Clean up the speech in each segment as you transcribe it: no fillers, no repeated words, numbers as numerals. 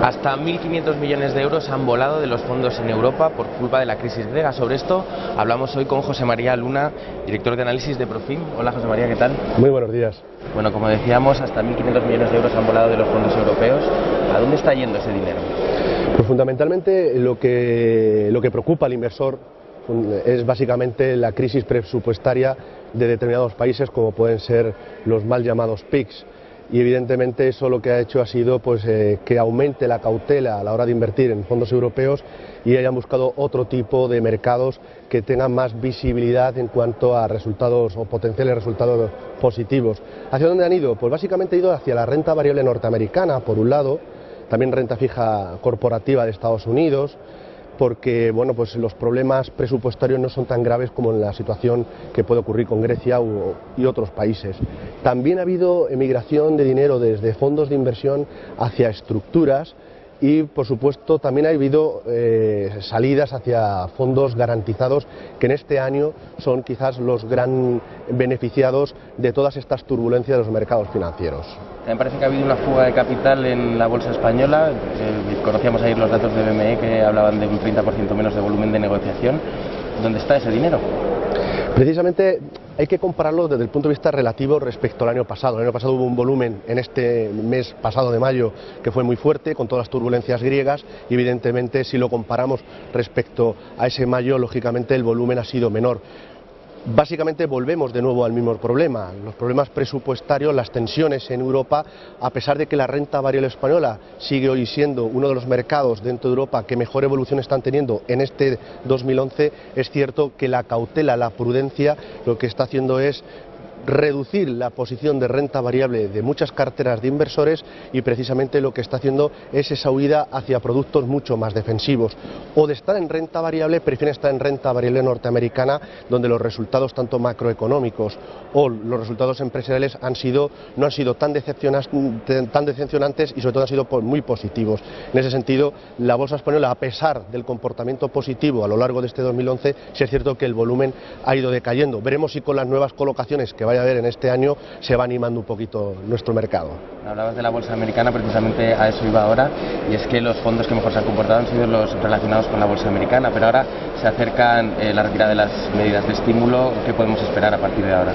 Hasta 1.500 millones de euros han volado de los fondos en Europa por culpa de la crisis griega. Sobre esto hablamos hoy con José María Luna, director de análisis de Profim. Hola José María, ¿qué tal? Muy buenos días. Bueno, como decíamos, hasta 1.500 millones de euros han volado de los fondos europeos. ¿A dónde está yendo ese dinero? Pues fundamentalmente lo que preocupa al inversor es básicamente la crisis presupuestaria de determinados países, como pueden ser los mal llamados PIGS. Y evidentemente eso lo que ha hecho ha sido que aumente la cautela a la hora de invertir en fondos europeos y hayan buscado otro tipo de mercados que tengan más visibilidad en cuanto a resultados o potenciales resultados positivos. ¿Hacia dónde han ido? Pues básicamente han ido hacia la renta variable norteamericana, por un lado, también renta fija corporativa de Estados Unidos, porque bueno, pues los problemas presupuestarios no son tan graves como en la situación que puede ocurrir con Grecia y otros países. También ha habido emigración de dinero desde fondos de inversión hacia estructuras y por supuesto también ha habido salidas hacia fondos garantizados, que en este año son quizás los gran beneficiados de todas estas turbulencias de los mercados financieros. Me parece que ha habido una fuga de capital en la bolsa española. Conocíamos ayer los datos de BME que hablaban de un 30% menos de volumen de negociación. ¿Dónde está ese dinero? Precisamente hay que compararlo desde el punto de vista relativo respecto al año pasado. El año pasado hubo un volumen en este mes pasado de mayo que fue muy fuerte, con todas las turbulencias griegas, y evidentemente si lo comparamos respecto a ese mayo, lógicamente el volumen ha sido menor. Básicamente volvemos de nuevo al mismo problema, los problemas presupuestarios, las tensiones en Europa. A pesar de que la renta variable española sigue hoy siendo uno de los mercados dentro de Europa que mejor evolución están teniendo en este 2011, es cierto que la cautela, la prudencia, lo que está haciendo es reducir la posición de renta variable de muchas carteras de inversores, y precisamente lo que está haciendo es esa huida hacia productos mucho más defensivos. O de estar en renta variable, prefieren estar en renta variable norteamericana, donde los resultados tanto macroeconómicos o los resultados empresariales no han sido tan decepcionantes y sobre todo han sido muy positivos. En ese sentido, la bolsa española, a pesar del comportamiento positivo a lo largo de este 2011, sí es cierto que el volumen ha ido decayendo. Veremos si con las nuevas colocaciones que vaya a haber en este año se va animando un poquito nuestro mercado. Hablabas de la bolsa americana, precisamente a eso iba ahora, y es que los fondos que mejor se han comportado han sido los relacionados con la bolsa americana, pero ahora se acercan la retirada de las medidas de estímulo. ¿Qué podemos esperar a partir de ahora?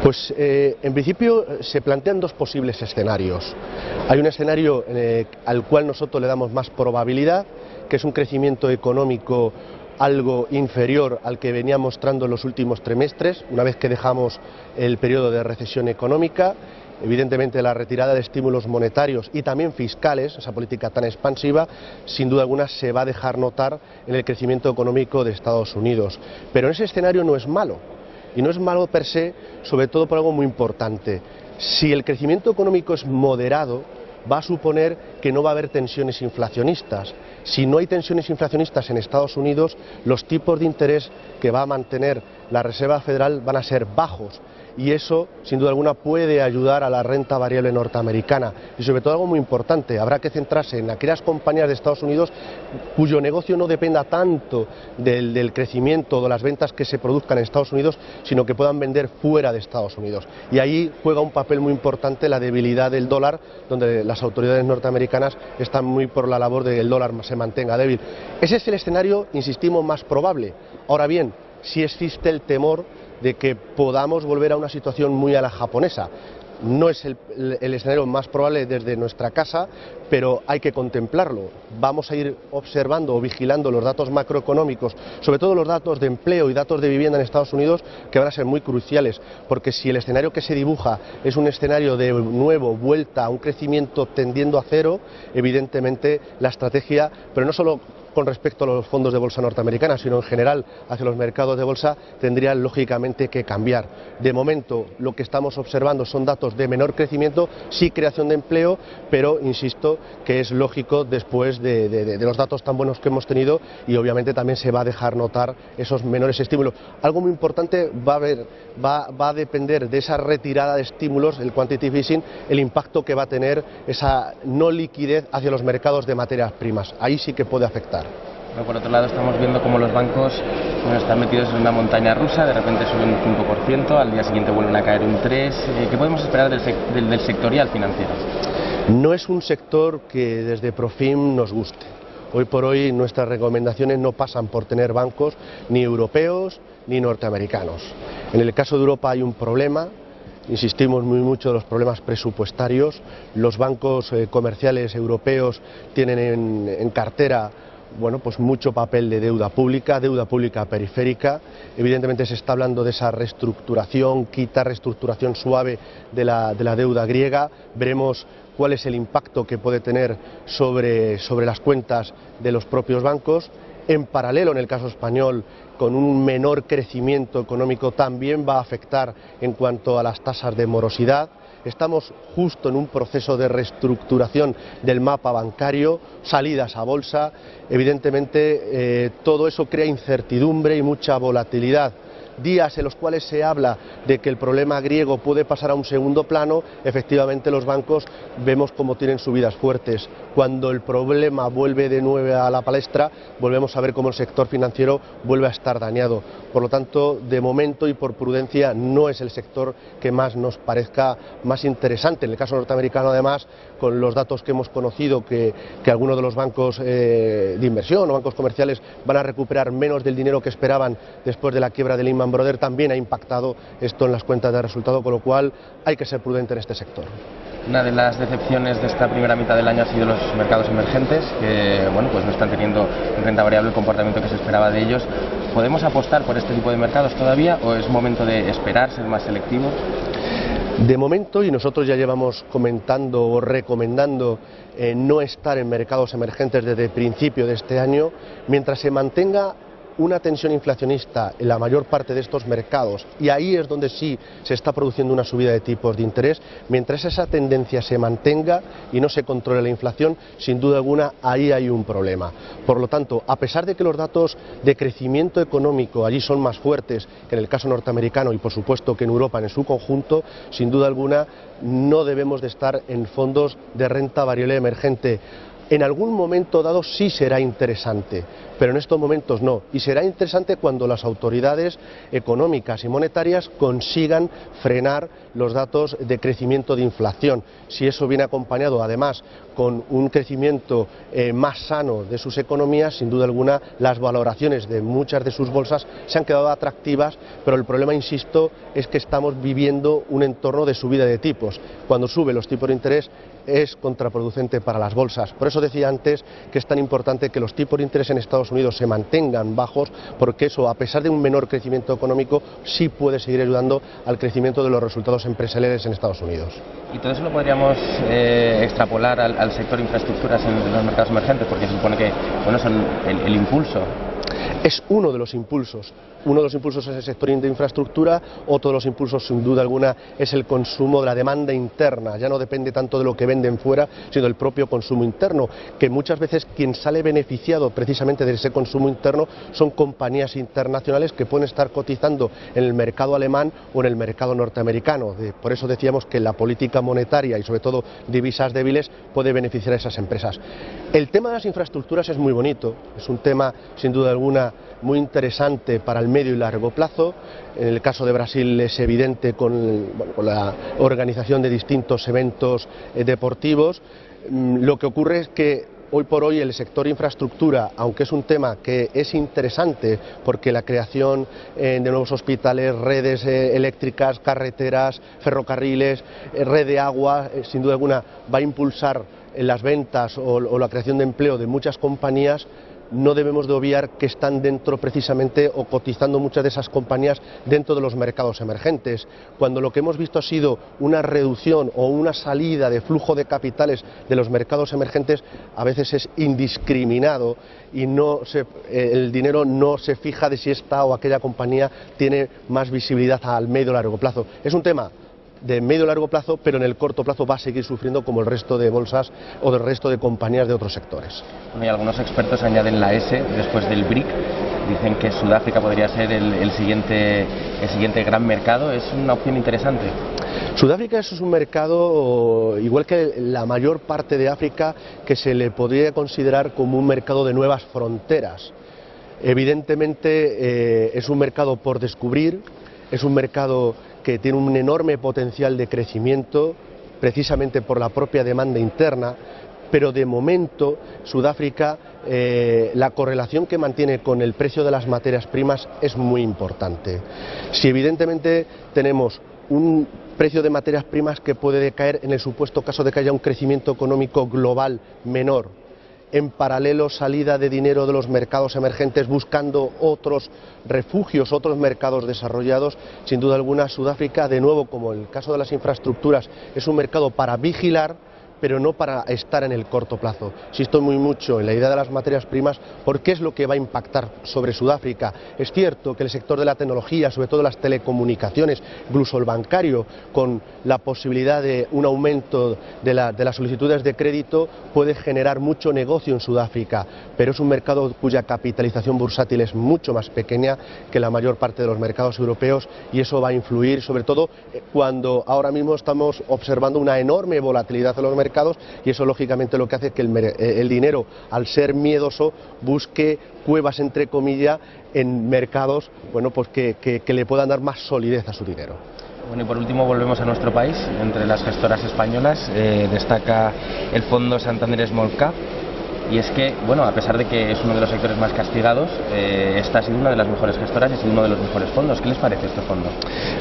Pues en principio se plantean dos posibles escenarios. Hay un escenario al cual nosotros le damos más probabilidad, que es un crecimiento económico algo inferior al que venía mostrando en los últimos trimestres, una vez que dejamos el periodo de recesión económica. Evidentemente la retirada de estímulos monetarios y también fiscales, esa política tan expansiva, sin duda alguna se va a dejar notar en el crecimiento económico de Estados Unidos. Pero ese escenario no es malo, y no es malo per se, sobre todo por algo muy importante. Si el crecimiento económico es moderado, va a suponer que no va a haber tensiones inflacionistas. Si no hay tensiones inflacionistas en Estados Unidos, los tipos de interés que va a mantener la Reserva Federal van a ser bajos, y eso sin duda alguna puede ayudar a la renta variable norteamericana. Y sobre todo algo muy importante, habrá que centrarse en aquellas compañías de Estados Unidos cuyo negocio no dependa tanto del crecimiento o de las ventas que se produzcan en Estados Unidos, sino que puedan vender fuera de Estados Unidos. Y ahí juega un papel muy importante la debilidad del dólar, donde las autoridades norteamericanas están muy por la labor de que el dólar se mantenga débil. Ese es el escenario, insistimos, más probable. Ahora bien, sí existe el temor de que podamos volver a una situación muy a la japonesa. No es el escenario más probable desde nuestra casa, pero hay que contemplarlo. Vamos a ir observando o vigilando los datos macroeconómicos, sobre todo los datos de empleo y datos de vivienda en Estados Unidos, que van a ser muy cruciales, porque si el escenario que se dibuja es un escenario de nuevo vuelta a un crecimiento tendiendo a cero, evidentemente la estrategia, pero no solo con respecto a los fondos de bolsa norteamericanos, sino en general hacia los mercados de bolsa, tendrían lógicamente que cambiar. De momento lo que estamos observando son datos de menor crecimiento, sí creación de empleo, pero insisto que es lógico después de los datos tan buenos que hemos tenido, y obviamente también se va a dejar notar esos menores estímulos. Algo muy importante va a depender de esa retirada de estímulos, el quantitative easing, el impacto que va a tener esa no liquidez hacia los mercados de materias primas. Ahí sí que puede afectar. Pero por otro lado estamos viendo cómo los bancos están metidos en una montaña rusa, de repente suben un 5%, al día siguiente vuelven a caer un 3%. ¿Qué podemos esperar del sectorial financiero? No es un sector que desde Profim nos guste. Hoy por hoy nuestras recomendaciones no pasan por tener bancos ni europeos ni norteamericanos. En el caso de Europa hay un problema, insistimos muy mucho en los problemas presupuestarios. Los bancos comerciales europeos tienen en cartera pues mucho papel de deuda pública periférica. Evidentemente se está hablando de esa reestructuración, reestructuración suave de la deuda griega. Veremos cuál es el impacto que puede tener sobre las cuentas de los propios bancos. En paralelo, en el caso español, con un menor crecimiento económico, también va a afectar en cuanto a las tasas de morosidad. Estamos justo en un proceso de reestructuración del mapa bancario, salidas a bolsa. Evidentemente, todo eso crea incertidumbre y mucha volatilidad. Días en los cuales se habla de que el problema griego puede pasar a un segundo plano, efectivamente los bancos vemos cómo tienen subidas fuertes. Cuando el problema vuelve de nuevo a la palestra, volvemos a ver cómo el sector financiero vuelve a estar dañado. Por lo tanto, de momento y por prudencia, no es el sector que más nos parezca más interesante. En el caso norteamericano, además, con los datos que hemos conocido, que algunos de los bancos de inversión o bancos comerciales van a recuperar menos del dinero que esperaban después de la quiebra de Lehman Brothers, también ha impactado esto en las cuentas de resultado, con lo cual hay que ser prudente en este sector. Una de las decepciones de esta primera mitad del año ha sido los mercados emergentes, que pues no están teniendo en renta variable el comportamiento que se esperaba de ellos. ¿Podemos apostar por este tipo de mercados todavía o es momento de esperar, ser más selectivo? De momento, y nosotros ya llevamos comentando o recomendando no estar en mercados emergentes desde el principio de este año, mientras se mantenga una tensión inflacionista en la mayor parte de estos mercados, y ahí es donde sí se está produciendo una subida de tipos de interés. Mientras esa tendencia se mantenga y no se controle la inflación, sin duda alguna ahí hay un problema. Por lo tanto, a pesar de que los datos de crecimiento económico allí son más fuertes que en el caso norteamericano y por supuesto que en Europa en su conjunto, sin duda alguna no debemos de estar en fondos de renta variable emergente. En algún momento dado sí será interesante, pero en estos momentos no. Y será interesante cuando las autoridades económicas y monetarias consigan frenar los datos de crecimiento de inflación. Si eso viene acompañado además con un crecimiento más sano de sus economías, sin duda alguna las valoraciones de muchas de sus bolsas se han quedado atractivas, pero el problema, insisto, es que estamos viviendo un entorno de subida de tipos. Cuando suben los tipos de interés es contraproducente para las bolsas. Por eso decía antes que es tan importante que los tipos de interés en Estados Unidos se mantengan bajos, porque eso, a pesar de un menor crecimiento económico, sí puede seguir ayudando al crecimiento de los resultados empresariales en Estados Unidos. Y todo eso lo podríamos extrapolar al sector infraestructuras en los mercados emergentes, porque se supone que son el impulso. Es uno de los impulsos. Uno de los impulsos es el sector de infraestructura, otro de los impulsos sin duda alguna es el consumo de la demanda interna. Ya no depende tanto de lo que venden fuera, sino del propio consumo interno, que muchas veces quien sale beneficiado precisamente de ese consumo interno son compañías internacionales que pueden estar cotizando en el mercado alemán o en el mercado norteamericano. Por eso decíamos que la política monetaria y sobre todo divisas débiles puede beneficiar a esas empresas. El tema de las infraestructuras es muy bonito, es un tema sin duda alguna muy interesante para el medio y largo plazo. En el caso de Brasil es evidente con la organización de distintos eventos deportivos. Lo que ocurre es que hoy por hoy el sector infraestructura, aunque es un tema que es interesante porque la creación de nuevos hospitales, redes eléctricas, carreteras, ferrocarriles, red de agua, sin duda alguna va a impulsar las ventas o la creación de empleo de muchas compañías, no debemos de obviar que están dentro precisamente o cotizando muchas de esas compañías dentro de los mercados emergentes. Cuando lo que hemos visto ha sido una reducción o una salida de flujo de capitales de los mercados emergentes, a veces es indiscriminado y el dinero no se fija de si esta o aquella compañía tiene más visibilidad al medio o largo plazo. Es un tema de medio y largo plazo, pero en el corto plazo va a seguir sufriendo como el resto de bolsas o del resto de compañías de otros sectores. Bueno, y algunos expertos añaden la S después del BRIC, dicen que Sudáfrica podría ser el siguiente gran mercado. ¿Es una opción interesante? Sudáfrica es un mercado, igual que la mayor parte de África, que se le podría considerar como un mercado de nuevas fronteras. Evidentemente es un mercado por descubrir, es un mercado que tiene un enorme potencial de crecimiento, precisamente por la propia demanda interna, pero de momento Sudáfrica, la correlación que mantiene con el precio de las materias primas es muy importante. Si evidentemente tenemos un precio de materias primas que puede decaer en el supuesto caso de que haya un crecimiento económico global menor, en paralelo salida de dinero de los mercados emergentes buscando otros refugios, otros mercados desarrollados, sin duda alguna Sudáfrica, de nuevo como en el caso de las infraestructuras, es un mercado para vigilar, pero no para estar en el corto plazo. Insisto muy mucho en la idea de las materias primas porque es lo que va a impactar sobre Sudáfrica. Es cierto que el sector de la tecnología, sobre todo las telecomunicaciones, incluso el bancario, con la posibilidad de un aumento de las solicitudes de crédito, puede generar mucho negocio en Sudáfrica, pero es un mercado cuya capitalización bursátil es mucho más pequeña que la mayor parte de los mercados europeos, y eso va a influir sobre todo cuando ahora mismo estamos observando una enorme volatilidad en los mercados, y eso lógicamente lo que hace es que el dinero, al ser miedoso, busque cuevas entre comillas en mercados, bueno, pues que le puedan dar más solidez a su dinero. Bueno, y por último volvemos a nuestro país. Entre las gestoras españolas destaca el fondo Santander Small Cap. Y es que, bueno, a pesar de que es uno de los sectores más castigados, esta ha sido una de las mejores gestoras y ha sido uno de los mejores fondos. ¿Qué les parece este fondo?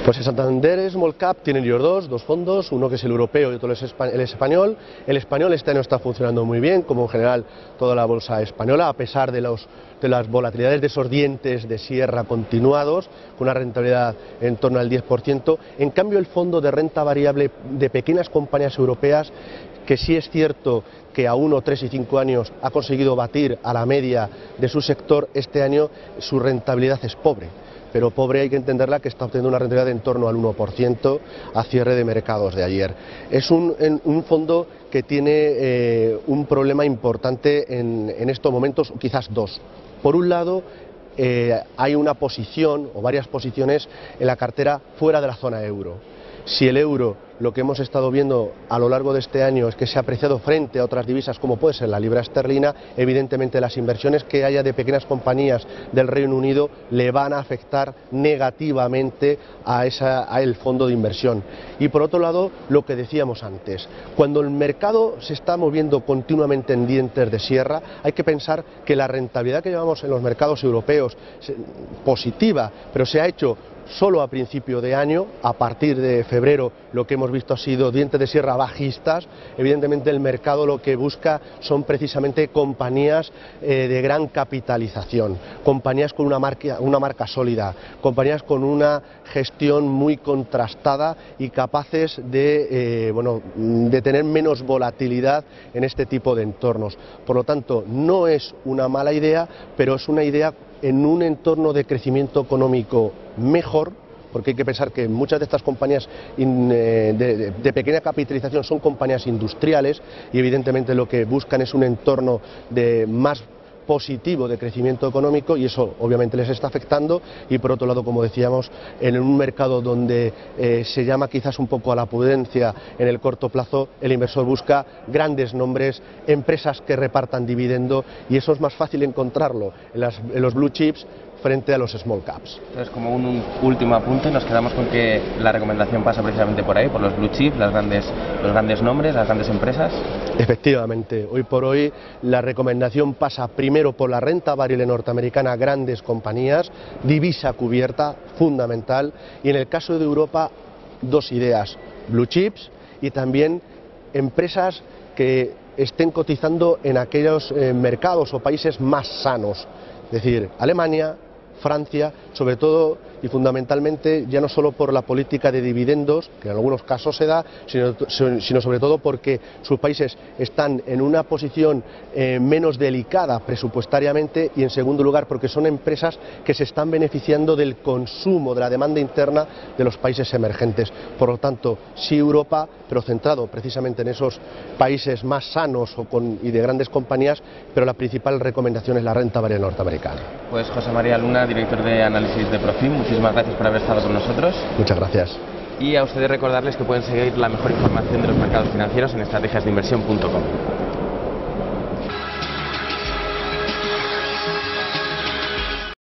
Pues el Santander Small Cap tienen ellos dos fondos, uno que es el europeo y otro es el español. El español este año está funcionando muy bien, como en general toda la bolsa española, a pesar de las volatilidades de esos dientes de sierra continuados, con una rentabilidad en torno al 10%. En cambio, el fondo de renta variable de pequeñas compañías europeas, que sí es cierto que a 1, 3 y 5 años ha conseguido batir a la media de su sector, este año su rentabilidad es pobre. Pero pobre hay que entenderla que está obteniendo una rentabilidad de en torno al 1% a cierre de mercados de ayer. Es un fondo que tiene un problema importante en estos momentos, quizás dos. Por un lado, hay una posición o varias posiciones en la cartera fuera de la zona euro. Si el euro, lo que hemos estado viendo a lo largo de este año es que se ha apreciado frente a otras divisas como puede ser la libra esterlina, evidentemente las inversiones que haya de pequeñas compañías del Reino Unido le van a afectar negativamente a el fondo de inversión. Y por otro lado, lo que decíamos antes, cuando el mercado se está moviendo continuamente en dientes de sierra, hay que pensar que la rentabilidad que llevamos en los mercados europeos, positiva, pero se ha hecho solo a principio de año. A partir de febrero lo que hemos visto ha sido dientes de sierra bajistas. Evidentemente el mercado lo que busca son precisamente compañías de gran capitalización, compañías con una marca sólida, compañías con una gestión muy contrastada y capaces de tener menos volatilidad en este tipo de entornos. Por lo tanto, no es una mala idea, pero es una idea en un entorno de crecimiento económico mejor, porque hay que pensar que muchas de estas compañías de pequeña capitalización son compañías industriales y evidentemente lo que buscan es un entorno de más positivo de crecimiento económico, y eso obviamente les está afectando. Y por otro lado, como decíamos, en un mercado donde se llama quizás un poco a la prudencia en el corto plazo, el inversor busca grandes nombres, empresas que repartan dividendo, y eso es más fácil encontrarlo en los blue chips frente a los small caps. Entonces, como un último apunte, nos quedamos con que la recomendación pasa precisamente por ahí, por los blue chips, los grandes nombres, las grandes empresas. Efectivamente, hoy por hoy la recomendación pasa primero por la renta variable norteamericana, grandes compañías, divisa cubierta, fundamental, y en el caso de Europa, dos ideas: blue chips y también empresas que estén cotizando en aquellos mercados o países más sanos, es decir, Alemania, Francia, sobre todo y fundamentalmente, ya no solo por la política de dividendos, que en algunos casos se da, sino sobre todo porque sus países están en una posición menos delicada presupuestariamente, y en segundo lugar porque son empresas que se están beneficiando del consumo, de la demanda interna de los países emergentes. Por lo tanto, sí Europa, pero centrado precisamente en esos países más sanos y de grandes compañías, pero la principal recomendación es la renta variable norteamericana. Pues José María Luna, director de análisis de Profim, muchísimas gracias por haber estado con nosotros. Muchas gracias. Y a ustedes recordarles que pueden seguir la mejor información de los mercados financieros en estrategiasdeinversión.com.